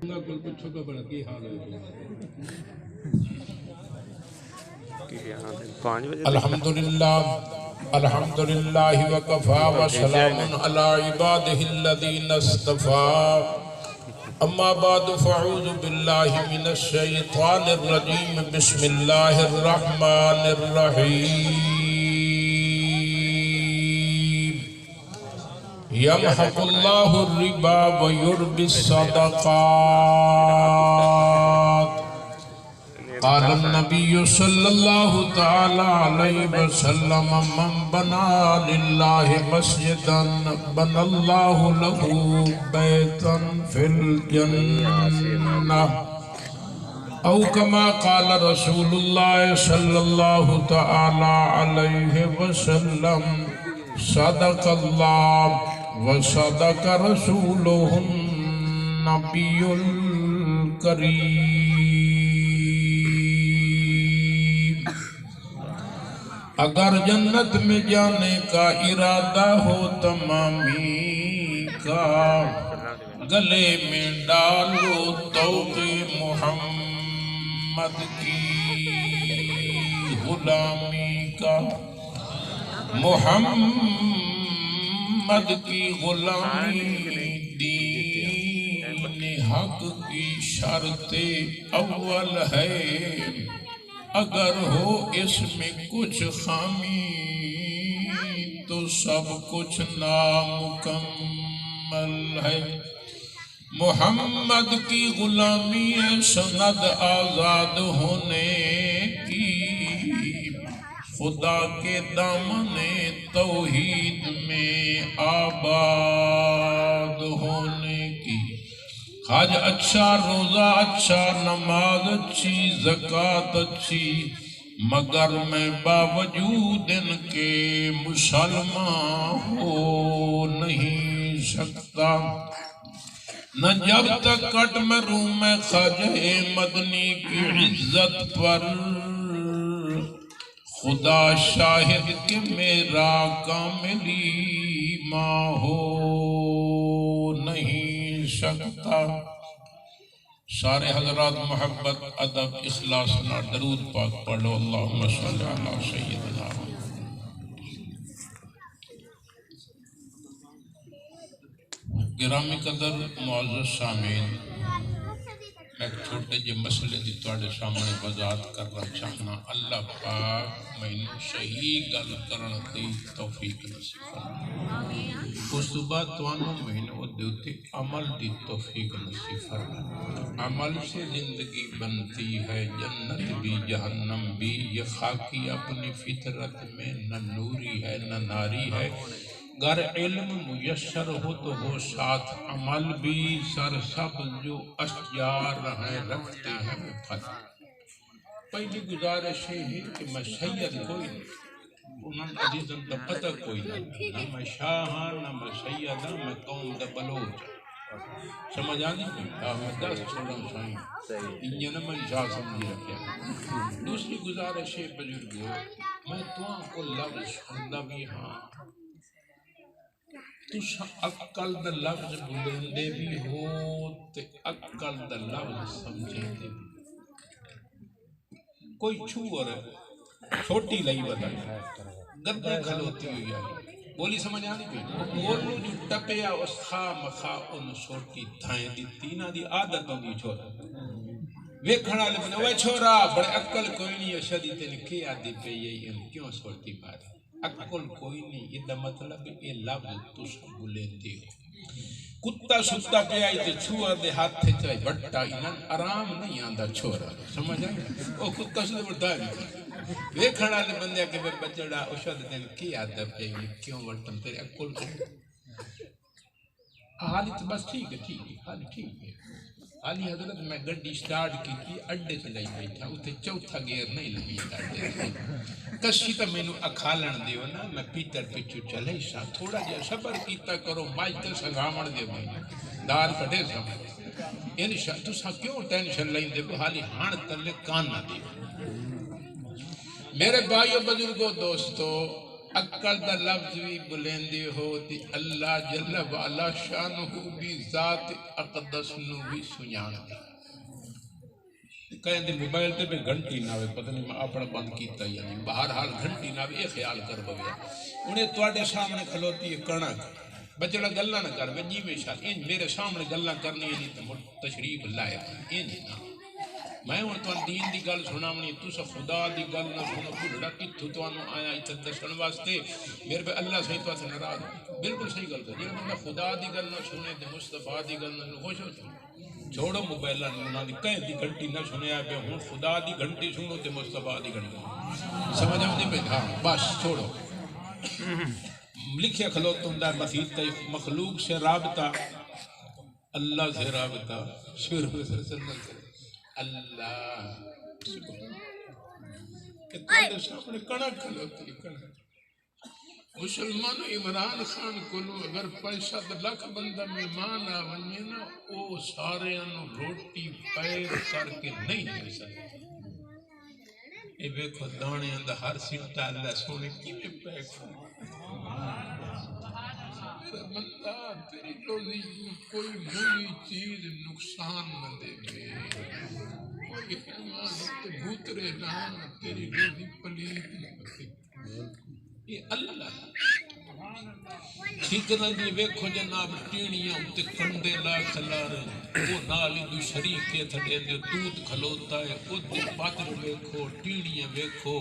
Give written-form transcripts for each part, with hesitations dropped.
کل پچھو کا بڑا کی حال ہے الحمدللہ وکفا وسلام علی عبادہ الذین اصطفى اما بعد فاعوذ باللہ من الشیطان الرجیم بسم اللہ الرحمن الرحیم یمحق اللہ الربا ویربی الصدقات قال النبی صلی اللہ تعالی علیہ وسلم من بنا للہ مسجدا بنا اللہ له بیتا فی الجنہ او کما قال رسول اللہ صلی اللہ تعالی علیہ وسلم صدق اللہ وصدق رسولہ النبی الکریم اگر جنت میں جانے کا ارادہ ہو تمامی کا گلے میں ڈالو طوق محمد کی غلامی کا محمد کی غلامی دین حق کی شرط اول ہے اگر ہو اس میں کچھ خامی تو سب کچھ نامکمل ہے محمد کی غلامی ہے سند آزاد ہونے کی خدا کے دامن توحید میں آباد ہونے کی حج اچھا روزہ اچھا نماز اچھی زکوٰۃ اچھی مگر میں باوجود ان کے مسلمان ہو نہیں سکتا نہ جب تک کٹ میں روم میں خواجہ مدنی کی عزت پر خدا شاہد کہ میرا کامل ایمان ہو نہیں سکتا سارے حضرات محبت ادب اخلاص نہ درود پاک پڑھو اللہم صلی علی سیدنا گرامی قدر معزز سامعین ایک چھوٹے جے مسئلے دی تواڈے سامنے وضاحت کرنا چاہنا اللہ پاک میں صحیح گل کرن دی توفیق نصیب فرمائے اس تو بعد توانوں میں دیوتے عمل دی توفیق نصیب فرمائے عمل سے زندگی بنتی ہے جنت بھی جہنم بھی یہ خاکی اپنی فطرت میں نہ نوری ہے نہ ناری ہے گر علم میسر ہو تو وہ ساتھ عمل بھی سر سب جو اشجار ہیں رکھتے ہیں وہ پھل پہلی گزارش ہے کہ میں سید کوئی نہیں انہوں نے عزیزاً تو پتہ کوئی نہیں نہ میں شاہ ہاں نہ میں سید ہاں میں قوم دا بلوچ سمجھ آنی میں میں دس چھوڑا سائیں انہیں نہ میں شاہ سمجھی رکھیا دوسری گزارش ہے بزرگو میں تو کو لفظ سندا بھی ہاں تُس عقل دا لفظ بلندے بھی ہو تے عقل دا لفظ سمجھے دے بھی کوئی چھوڑ چھوٹی لئی بتائی گردے کھلوتی ہوئی آئی بولی سمجھ آنی بھی بولو جو ٹپیا اس خواہ مخواہ ان چھوٹی دھائیں دی تینہ دی عادت ہوگی چھوڑا وہ کھڑا لے بنے وہ چھوڑا بڑے عقل کوئی نہیں شدی تینے کی آدھی پہ یہی ہم کیوں چھوڑتی باری عقل کوئی نہیں یہ دا مطلب یہ لفظ تو سب بولندے ہو کتا ستا پہ آئی تے چھوڑا دے ہاتھ تھے چاہے بٹا انہاں آرام نہیں آندہ چھوڑا سمجھ آئی وہ کتا ستا بڑھتا ہے وہ کھڑا لے بندے کے بچڑا اشد دن کی عادت ہے کیوں بڑھتم تیرے عقل کو حالی تو بس ٹھیک ہے حالی ٹھیک ہے حالی حضرت میں گڈی سٹارٹ کی تھی اڈے سے لائی بیٹھا اتھے چوتھا گیر نہیں لگی کسی تا میں نو اکھالن دیو نا میں پیتر پچھو چلے سا تھوڑا جا صبر کیتا کرو ماج تے سنگامن دیو میں دار کٹے سا یعنی تو سا کیوں ٹینشن لائن دیو حالی ہاں تلے کان نہ دیو میرے بھائیو بزرگو دوستو عقل دا لفظ بھی بلیندے ہو تے اللہ جل وعلا شانہ بھی ذات اقدس نو بھی سنجان دے کہیں دے موبائل تے پہ گھنٹی نہ ہوئے پتہ نہیں میں اپنا بند کیتا یعنی بہرحال گھنٹی نہ ہوئے یہ خیال کر بغیر انہیں تواڈے سامنے کھلوتی ہے کنک بچڑا گلہ نہ کر میں جی میں شاید ان میرے سامنے گلہ کرنی ہے نہیں تو تشریف لائے ان نہ میں ہوں تو دین دی گل سناونی تسا خدا دی گل نہ سنو بڑھڑا کتھوں تانوں آیا ایتھے دسن واسطے میرے پہ اللہ صحیح تو ناراض بالکل صحیح گل کر جڑا بندہ خدا دی گل نہ سنے تے مصطفیٰ دی گل نہ خوش ہو چھوڑو موبائل نہ دی کہیں دی گھنٹی نہ سنیا پہ ہوں خدا دی گھنٹی سنو تے مصطفیٰ دی گھنٹی سمجھ آتی پہ ہاں بس چھوڑو لکھے کھلو تم دا مسیح تے مخلوق سے رابطہ اللہ سے رابطہ شروع سے سنت سے اللہ کہ تواڈے سامنے کڑک کھلوتی کڑک مسلمان عمران خان کولو اگر پیسہ لکھ بندہ مہمان آ ونجے نا او سارے انو روٹی پیر کر کے نہیں دے سکتے اے ویکھو دانے اندر ہر سٹا اللہ سونے کیویں پیک میرا بندہ تیری روزی کوئی بری چیز نقصان نہ دے کوئی حیوان تے بوترے لان تیری روزی پلیت نہ کرے یہ اللہ ٹھیکرہ دی ویکھو جناب ٹیڑیاں تے کنڈے لا کھلارے وہ نالی دو شریکے تھڑے دے دودھ کھلوتا ہے وہ دے پاتر ویکھو ٹیڑیاں ویکھو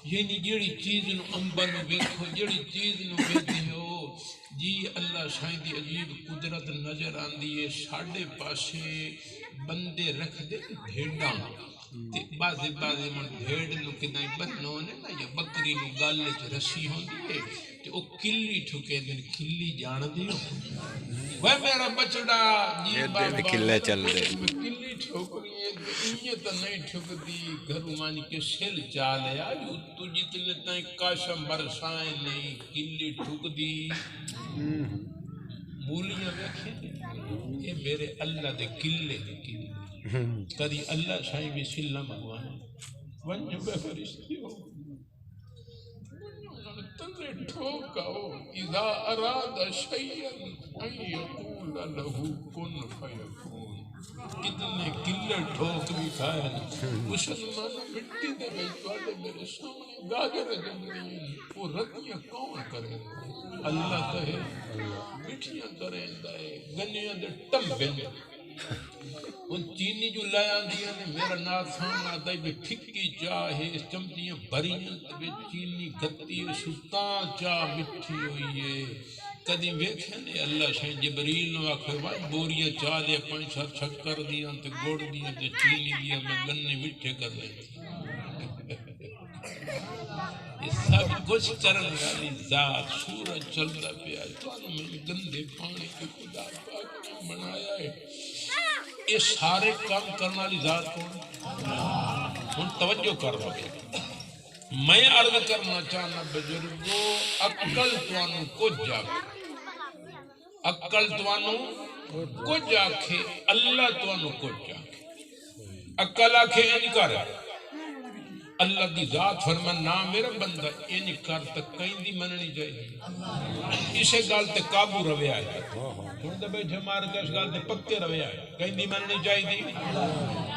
یعنی جیڑی چیز نو امبل ویکھو جیڑی چیز نو ویکھے ہو جی اللہ شاہی دی عجیب قدرت نظر آندی ہے ساڑھے پاسے بندے رکھ دے بھیڑاں بازے من بھیڑ نو کدائیں بنو نے نا یا بکری نو گالے چ رسی ہوندی ہے تے او کلی ٹھکے دن کلی جان دیو وہ میرا بچڑا جی بابا کلے چل دے کلی ٹھوک رہی ہے یہ تو نہیں ٹھوک دی گھرو مانی کے سیل چالے آج تو جتنے تائیں کاشم برسائیں نہیں کلی ٹھوک دی مولیاں بیکھیں یہ میرے اللہ دے کلے دے کلے کدی اللہ شاہی بھی سلم ہوانے ونجو بے فرشتی ہو تنے ٹھوکا ہو اذا اراد شیئن ان یقول لہو کن فیکون کتنے کلے ٹھوک بھی کھائے مسلمان مٹی دے بے توڑے میرے سامنے گاجر جنگی وہ ردیاں کون کریں اللہ کہے مٹھیاں کریں دائے گنیاں دے ٹمبیں ان چینی جو لائے دیا نے میرا ناسان آتا ہے پھکی چاہے اس چمچیاں بھریاں تبے چینی گھتی سلطان چاہ مٹھی ہوئی ہے کدی ویکھے نے اللہ شاہ جبریل نو آکھے وائی بوریاں چاہ دیا پانچ سات شکر دیا تے گوڑ دیا تے چینی دیا میں گنے مٹھے کر لیں یہ سب کچھ کرن والی ذات سورج چل رہا پیا تو میں گندے پانی کے خدا پاک نے بنایا ہے یہ سارے کام کرنا والی ذات کون ہن توجہ کر رہا ہے میں عرض کرنا چاہنا بزرگو عقل توانو کچھ جاکے عقل توانو کچھ جاکے اللہ توانو کچھ جاکے عقل آکھے انکار اللہ دی ذات فرمان نا میرا بندہ انکار تک کہیں دی مننی چاہیے اسے گال تے قابو روے آئے ہوں دے بیٹھے مار کے اس گال تے پکے روے آئے کہیں دی مننی چاہیے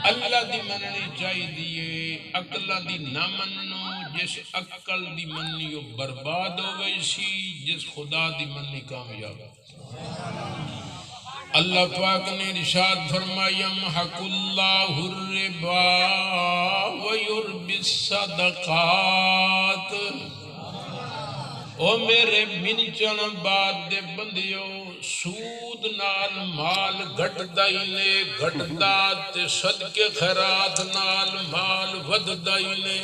اللہ دی مننی چاہیے عقل دی نہ مننو جس عقل دی مننی برباد ہو گئی سی جس خدا دی مننی کامیاب اللہ پاک نے ارشاد فرمایا یمحق اللہ الربا ویربی الصدقات او میرے منچن بعد دے بندیو سود نال مال گھٹ دائنے گھٹ دات صدقے خیرات نال مال ود دائنے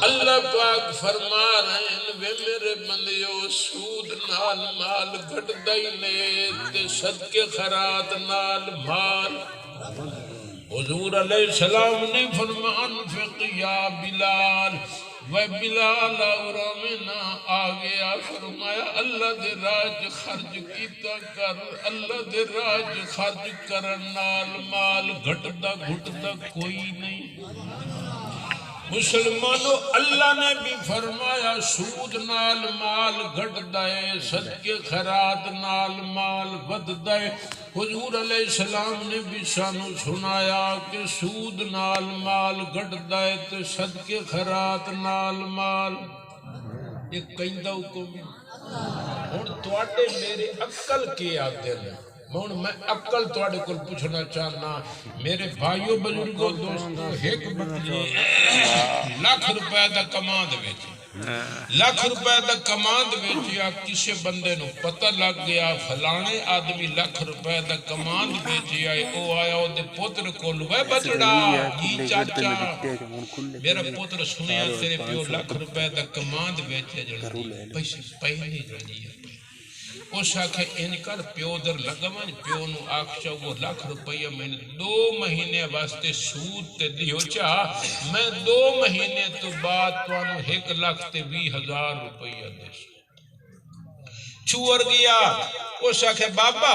اللہ پاک فرما رہے ہیں وے میرے بندیو سود نال مال گھٹ دائنے تے صدقے خیرات نال مال حضور علیہ السلام نے فرما انفق یا بلال و بلال اور آمینہ آگیا فرمایا اللہ دے راج خرج کیتا کر اللہ دے راج خرج کرنال مال گھٹ دا کوئی نہیں مسلمانوں اللہ نے بھی فرمایا سود نال مال گھٹ دائے، صدقے خیرات نال مال ود دائے۔ حضور علیہ السلام نے بھی سانو سنایا کہ سود نال مال گھٹ دائے تو صدقے خیرات نال مال، یہ کہندہ حکم۔ ہن تواڈے میرے عقل کے آتے ہیں، ہن میں عقل تواڈے کول پوچھنا چاہنا میرے بھائیو بزرگو دوستو، ایک بندے لاکھ روپے دا کماند وچ، لاکھ روپے دا کماند وچ یا کسے بندے نو پتہ لگ گیا فلانے آدمی لاکھ روپے دا کماند وچ آئے، او آیا او دے پتر کول، وے بچڑا جی چاچا میرا پتر سنیا تیرے پیو لاکھ روپے دا کماند وچ جڑی پیسے پے نہیں جڑی اس آکھے ان کر پیو در لگمن، پیو نو آکھ چاہو لاکھ روپیہ میں نے 2 مہینے واسطے سود تے دیو چاہ، میں 2 مہینے تو بعد توانو 1,20,000 روپیہ دے چھوڑ گیا۔ اس آکھے بابا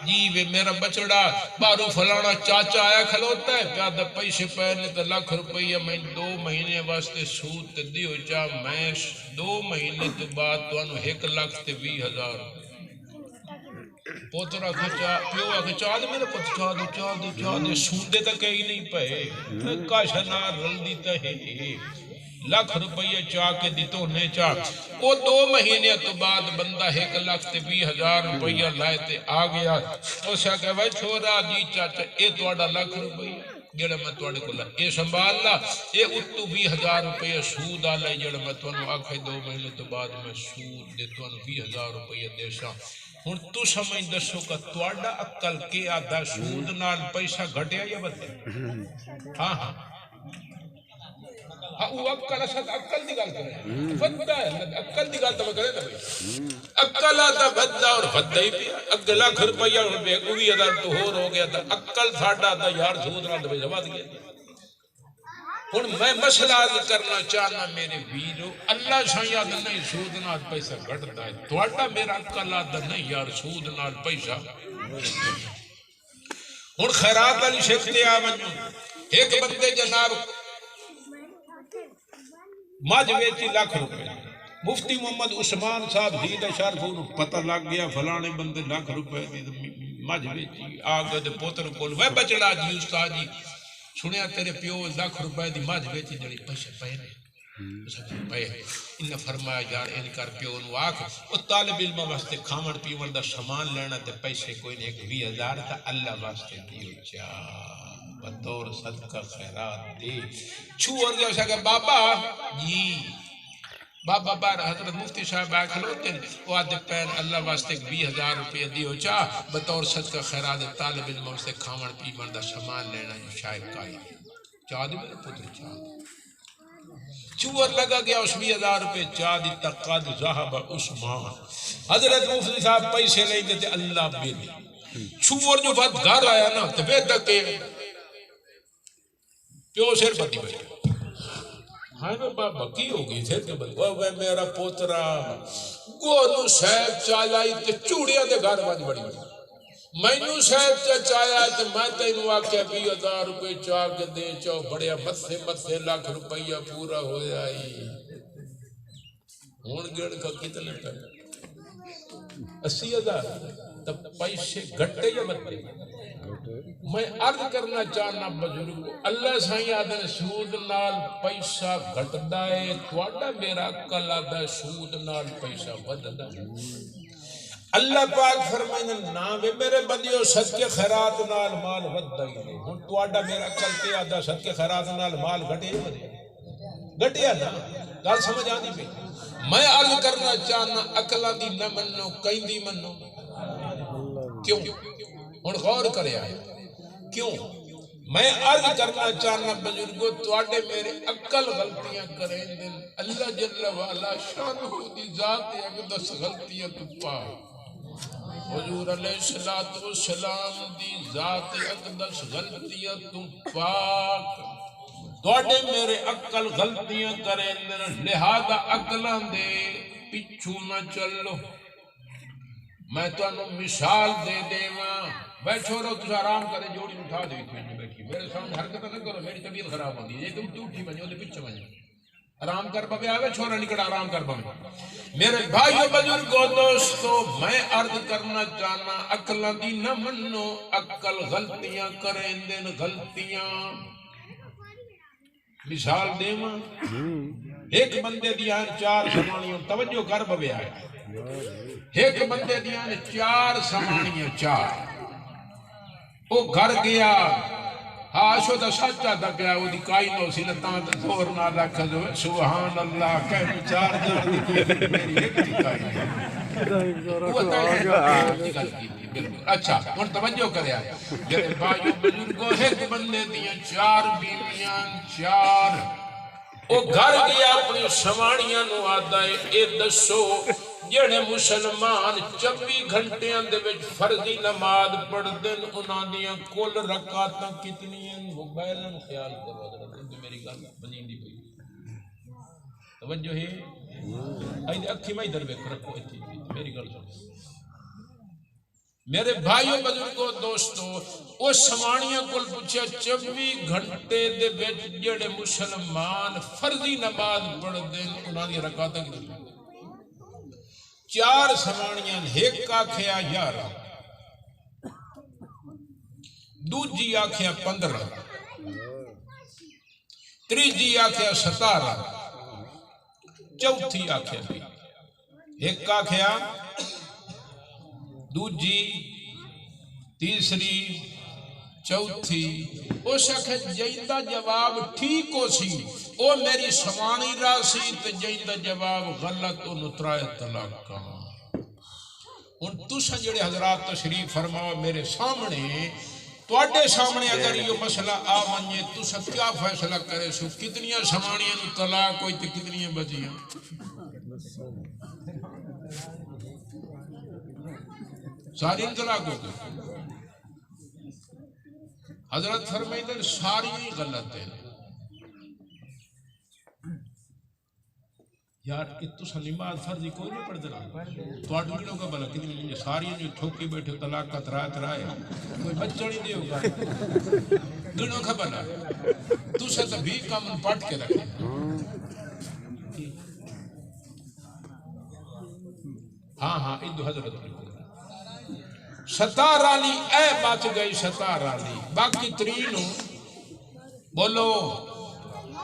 جی وے میرا بچڑا بارو فلانا چاچا آیا کھلوتا ہے پیادہ پیسے پہنے تو لاکھ روپیہ میں 2 مہینے واسطے سود تے دیو چاہ، میں 2 مہینے تو بعد توانو 1,20,000 پوترا کھچا پیو آکھے چاہ دے میرے پت چاہ دے سودے تک کہیں نہیں پہے کاشا نار رل دیتا ہے لاکھ روپیہ چاہ کے دیتو نے چاہ۔ وہ 2 مہینے تو بعد بندہ 1,20,000 روپیہ لائے تے آ گیا۔ اس آکھے بھائی چھوڑا جی چاچا اے توڑا لاکھ روپیہ جڑا میں توڑے کو لائے اے سنبھال لا، اے اتو 20,000 روپیہ سود آ لائے جڑا میں توڑے آکھے 2 مہینے تو بعد میں سود دے توڑے 20,000 روپیہ دے سا۔ ہن تو سمجھ دسو کہ توڑا عقل کے آدھا سود نال پیسہ گھٹیا یا بدلے؟ ہاں ہاں وہ عقل اسد عقل دی گل کرے بدہ ہے عقل دی گل تو کرے نا بھائی عقل آتا بدہ اور بدہ ہی پیا اگے لاکھ روپیہ اور بے 20,000 تو ہو گیا تھا عقل ساڈا تھا یار سود نال دے جواب گیا۔ ہن میں مسئلہ عرض کرنا چاہنا میرے ویرو اللہ سائیں آدھا نہیں سود نال پیسہ گھٹتا ہے تواڈا میرا عقل آدھا نہیں یار سود نال پیسہ۔ ہن خیرات والی شک تے آ ونجو ایک بندے جناب مجھ ویچی لاکھ روپے مفتی محمد عثمان صاحب دید شرف انہوں پتہ لگ گیا فلانے بندے لاکھ روپے مجھ ویچی آگے دے پوتر کول وے بچڑا جی استاد جی سنیا تیرے پیو لاکھ روپے دی مجھ ویچی جڑی پیسے پہنے انہیں فرمایا یار ان کر پیو نو آکھ او طالب علم واسطے کھامن پیون دا سامان لینا تے پیسے کوئی نہیں 20,000 تا اللہ واسطے دیو چاہ بطور صدقہ خیرات دے چھوڑ گیا اسے کہ بابا جی بابا بار حضرت مفتی صاحب آئے کھلوتے ہیں وہ آدھے پین اللہ واسطے 20,000 روپیہ دیو چاہ بطور صدقہ خیرات دے طالب علم واسطے کھامن پیون دا سامان لینا جو شاید کائی چاہ دے میرے پتر چاہ دے چور لگا گیا اس 20,000 روپے چاہ دی تقاد ذہب عثمان حضرت مفتی صاحب پیسے لیں گے تے اللہ بیلی چور جو بات گھر آیا نا تے بے تکے پیو سیر پتی بیٹھے ہاں میں بابا کی ہوگی تھے کہ وہ میرا پوترا گونو صاحب چالائی تے چوڑیاں دے گھر بڑی بڑی میں نو صاحب چایا تے میں تینو آکے 20,000 روپے چاہ کے دے چاہو بڑیا مدھے لاکھ روپیہ پورا ہو جائی ہون گڑ کا کتنے پہ 80,000 تب پیسے گھٹے یا بدلے میں عرض کرنا چاہنا بزرگو اللہ سائیں آدھے سود نال پیسہ گھٹ دائے تواڈا میرا عقل آدھا سود نال پیسہ بد دائے اللہ پاک فرمائے ناوے میرے بندیو صدقے خیرات نال مال ود دائی دے ہن تواڈا میرا عقل کے آدھا صدقے خیرات نال مال گھٹے گھٹیا نا گل سمجھ آنی بھی میں عرض کرنا چاہنا عقلہ دی نہ منو کہیں دی منو کیوں ہن غور کرے آئے کیوں میں عرض کرنا چاہنا بزرگو تواڈے میرے عقل غلطیاں کریں دن اللہ جل والا شان ہو دی ذات اقدس غلطیاں تو پا حضور علیہ السلام دی ذات اقدس غلطیاں تو پاک تواڈے میرے عقل غلطیاں کریں دن لہذا عقلاں دے پچھو نہ چلو میں تمہیں مثال دے دیواں بھائی چھوڑو تم آرام کرے جوڑی اٹھا دے بیٹھی میرے سامنے حرکت نہ کرو میری طبیعت خراب ہوتی ہے تم اٹھی بنی وہ پیچھے بنی آرام کر پوے آوے چھوڑا نکڑا آرام کر پوے میرے بھائیو بزرگو دوستو میں عرض کرنا چاہنا عقلاں دی نہ منو عقل غلطیاں کریں دن غلطیاں مثال دیواں ایک بندے دیاں 4 سمانیاں توجہ کر پوے آیا ایک بندے دیاں 4 سمانیاں 4 وہ گھر گیا ہاشو دا سچا دا گیا وہ دی کائی نو سی لتاں دا دور نہ رکھ دو سبحان اللہ کہیں 4 جان دی میری ایک دی کائی وہ اچھا ہن توجہ کریا میرے بھائیو بزرگو ایک بندے دیاں 4 بیویاں 4 وہ گھر گیا اپنی سوانیاں نو آدھا ہے اے دسو جڑے مسلمان 24 گھنٹیاں دے وچ فرضی نماز پڑھ دین انہاں دیاں کل رکعتاں کتنی ہیں موبائلن خیال کرو حضرت میری گل بنیندی پئی توجہ ہے ائی اکھی میں ادھر ویکھ رکھو ایتھے میری گل سن میرے بھائیو بزرگو دوستو او سمانیاں کول پوچھیا 24 گھنٹے دے وچ جڑے مسلمان فرضی نماز پڑھ دین انہاں دی رکعتاں کتنی 4 سمانیاں ایک آکھیا 11 دوجی آکھیا 15 تیجی آکھیا 17 چوتھی آکھیا 20 ایک آکھیا دوجی تیسری چوتھی اس آکھے جیندہ جواب ٹھیک ہو سی او میری سمانی راسی تے جیندہ جواب غلط او نترائے طلاق کا ان تُسا جڑے حضرات تشریف فرماؤ میرے سامنے تواڈے سامنے اگر یہ مسئلہ آ منجے تُسا کیا فیصلہ کرے سو کتنیاں سمانیاں نو طلاق ہوئی تے کتنیاں بچیاں ساری طلاق ہو گئی حضرت فرمائیں ساری غلط ہے یار اتو سا نماز فرضی کوئی نہیں پڑھ دینا تو آٹھ گنوں کا بلا کتنی نہیں ساری جو ٹھوکی بیٹھے طلاق کا ترائے کوئی بچہ نہیں دے ہوگا گنوں کا بلا تو سا تبھی کام پاٹ کے رکھے ہاں ادھو حضرت 17 لی اے بات گئی 17 لی باقی 3 بولو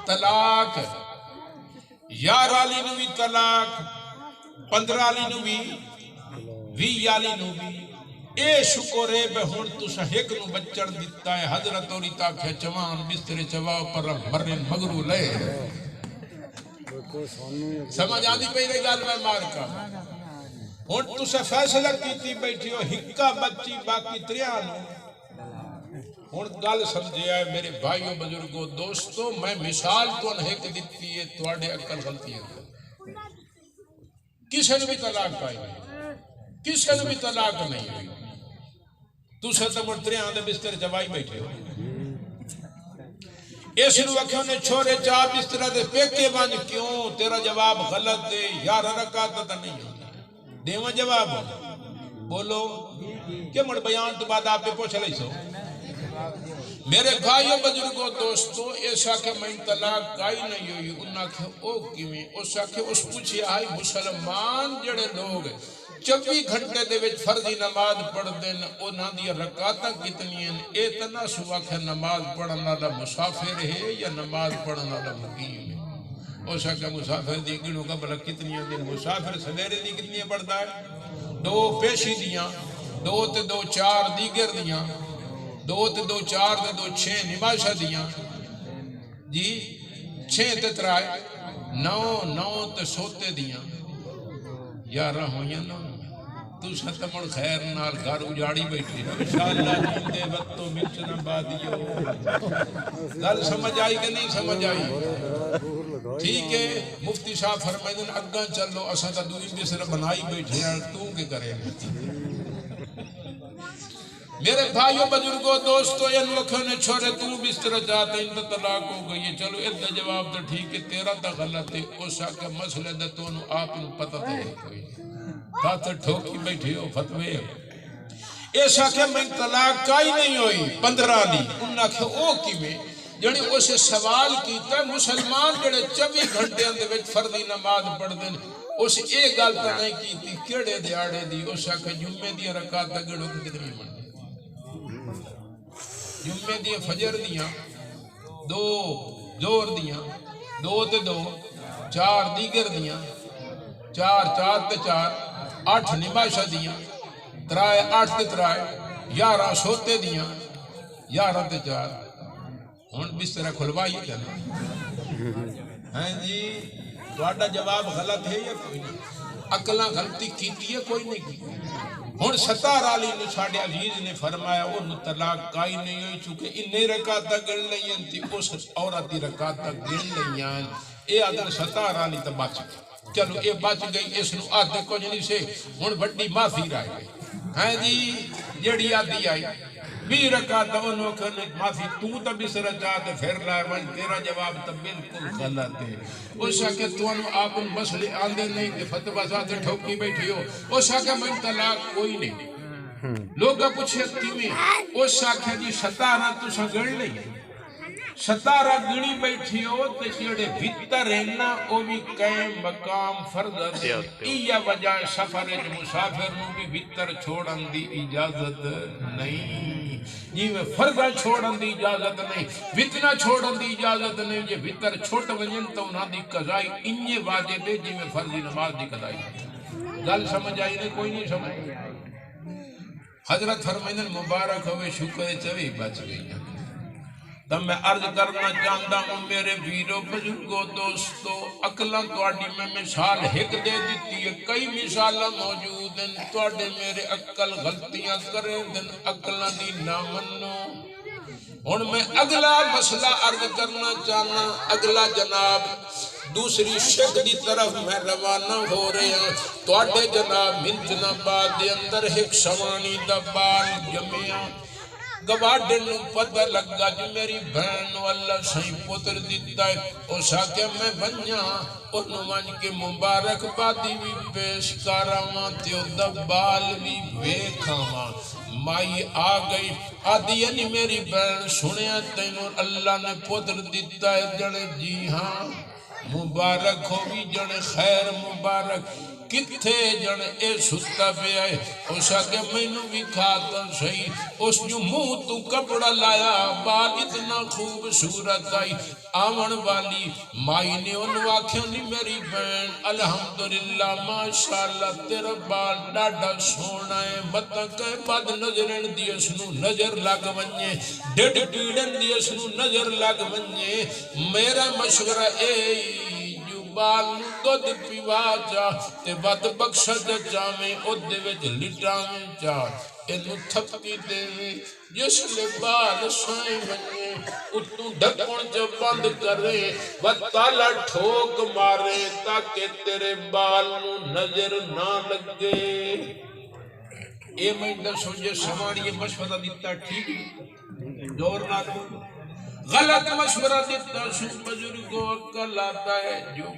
طلاق 11 لی نو بھی طلاق 15 لی نو بھی 20 لی نو بھی اے شکر ہے بے ہون تو سہیک نو بچڑ دیتا ہے حضرت اوری تاکہ جوان بستر چواؤ پر مرن مگرو لے سمجھ آدھی پہ رہی گال میں مار کا ہون تو سے فیصلہ کیتی بیٹھی ہو ہکا بچی باقی 3 ہون گال سمجھے آئے میرے بھائیوں بزرگوں دوستوں میں مثال تو انہیں دیتی ہے توڑے عقل غلطی ہے کسے نے بھی طلاق پائی نہیں کسے نے بھی طلاق نہیں ہوئی تو سے تمہر 3 دے بستر جوائی بیٹھے ہو اس وقت نے چھوڑے 4 بستر دے پیکے بانج کیوں تیرا جواب غلط دے یار رکعت تا نہیں ہوتا دیوان جواب بولو کہ مڑ بیان تو بعد آپ پہ پوچھ لئی سو میرے بھائیوں بزرگوں دوستوں ایسا کہ میں طلاق کائی نہیں ہوئی انہاں کہ او کیویں ایسا کہ اس پوچھے آئی مسلمان جڑے لوگ 24 گھنٹے دے وچ فرضی نماز پڑھ دین انہاں دی رکعتاں کتنی ہیں اتنا سوا کہ نماز پڑھن والا مسافر ہے یا نماز پڑھن والا مقیم ہے اوسا کہ مسافر دی گنوں کا بلا کتنی ہیں مسافر سویرے دی کتنی پڑھتا ہے 2 پیشی دیاں 2 تے 2 4 دیگر دیاں 2 تے 2 4 تے 2 6 نماشا دیاں جی 6 تے 3 9 تے سوتے دیاں 11 ہوئیاں نا تو ستمن خیر نال گھر اجاڑی بیٹھے انشاءاللہ جیندے وقتوں مچ نہ بادیو گل سمجھ آئی کہ نہیں سمجھ آئی ٹھیک ہے مفتی صاحب فرمائیں اگاں چلو اساں تا دوئی بستر بنائی بیٹھے ہیں تو کے کرے میرے بھائیوں بزرگوں دوستو ان لوگوں نے چھوڑے تو بستر جاتے ان طلاق ہو گئی چلو ادھا جواب تو ٹھیک ہے تیرا تا غلط ہے اس کا مسئلہ دا تو آپ پتہ تے کوئی بات ٹھوکی بیٹھے ہو فتوے ایسا کہ میں طلاق کائی نہیں ہوئی 15 لی انہاں کہ او کی میں جنہی اسے سوال کیتا مسلمان جڑے 24 گھنٹے اندے وچ فردی نماز پڑھ دیں اس ایک گل تو نہیں کی تھی کیڑے دیاڑے دی اس کہ جمعے دی رکعت گڑو کتنی من جمعے دی فجر دیاں 2 زور دیاں 2 تے 2 4 دیگر دیاں 4 4 تے 4 8 نماشا دیاں 3 8 تے 3 11 سوتے دیاں 11 تے 4 ہن بستر کھلوائی کہنا ہیں جی تہاڈا جواب غلط ہے یا کوئی نہیں عقلاں غلطی کیتی ہے کوئی نہیں کی ہن 17 علی نے ساڈے عزیز نے فرمایا وہ طلاق کائی نہیں ہوئی چونکہ انہیں رکعت گن لئیں تے اس عورت دی رکعت گن لئیں اے ادر 17 علی تے بچ گئی چلو اے بچ گئی اس نو آدھے کچھ نہیں سے ہن بڑی معافی رہ گئی ہیں جی جڑی آدھی آئی 20 رکعت انہوں نے معافی تو بسر چاہتے پھر لائے من تیرا جواب تو بالکل غلط ہے اس کہ تو انہوں آپ ان مسئلے آندے نہیں کہ فتوہ ذات ٹھوکی بیٹھی ہو اس کہ من طلاق کوئی نہیں لوگا پوچھے تیمیں اس کہ جی 17 تو سگڑ نہیں 17 گنی بیٹھی ہو تو جڑے بھتر رہنا او بھی قائم مقام فرض ہے یہ وجہ سفر مسافر نو بھی بھتر چھوڑن دی اجازت نہیں جی میں فرض چھوڑن دی اجازت نہیں بھتنا چھوڑن دی اجازت نہیں جی بھتر چھوٹ ونجن تو انہاں دی قضائی انہی واجب ہے جی میں فرضی نماز دی قضائی گل سمجھ آئی نہیں کوئی نہیں سمجھ حضرت فرمائن مبارک ہوئے شکر چوی بچ گئی تب میں عرض کرنا چاہتا ہوں میرے ویرو بزرگو دوستو عقلاں تواڈی میں مثال ایک دے دیتی ہے کئی مثالاں موجود ہیں تواڈے میرے عقل غلطیاں کریں دن عقلاں دی نہ منو ہن میں اگلا مسئلہ عرض کرنا چاہنا اگلا جناب دوسری شک دی طرف میں روانہ ہو رہے ہیں تواڈے جناب منچن آباد دے اندر ایک سوانی دا بال جمعیاں گواڈے نو پتہ لگا جو میری بہن اللہ صحیح پتر دیتا ہے اس آکے میں بنیا انہوں من کے مبارک بادی بھی پیش کراما تیو دبال بھی بیکھاما مائی آگئی آدھی یعنی میری بہن سنیا تینوں اللہ نے پتر دیتا ہے جڑے جی ہاں مبارک ہو بھی جڑے خیر مبارک کتھے جن اے ستا پہ آئے اس آگے میں نو بھی کھاتا صحیح اس جو منہ تو کپڑا لایا بال اتنا خوبصورت آئی آمن والی مائی نے ان واقعوں نے میری بہن الحمدللہ ماشاءاللہ تیرا بال ڈاڈا سونا ہے بتا کہ بعد نظرن دی اسنو نظر لگ ونجے ڈیڈ پیڑن دی اسنو نظر لگ ونجے میرا مشورہ اے بال نو دودھ پیوا جا تے بد بخشد جامیں او دے وچ لٹاویں جا اینو تھپکی دے جس لے بال سائیں ونجے اتو ڈھکن جو بند کرے و تالا ٹھوک مارے تاکہ تیرے بال نو نظر نہ لگے اے میں دسو جے سواری مشورہ دیتا ٹھیک دور نہ غلط مشورہ دیتا سو بزرگوں عقل آتا ہے جو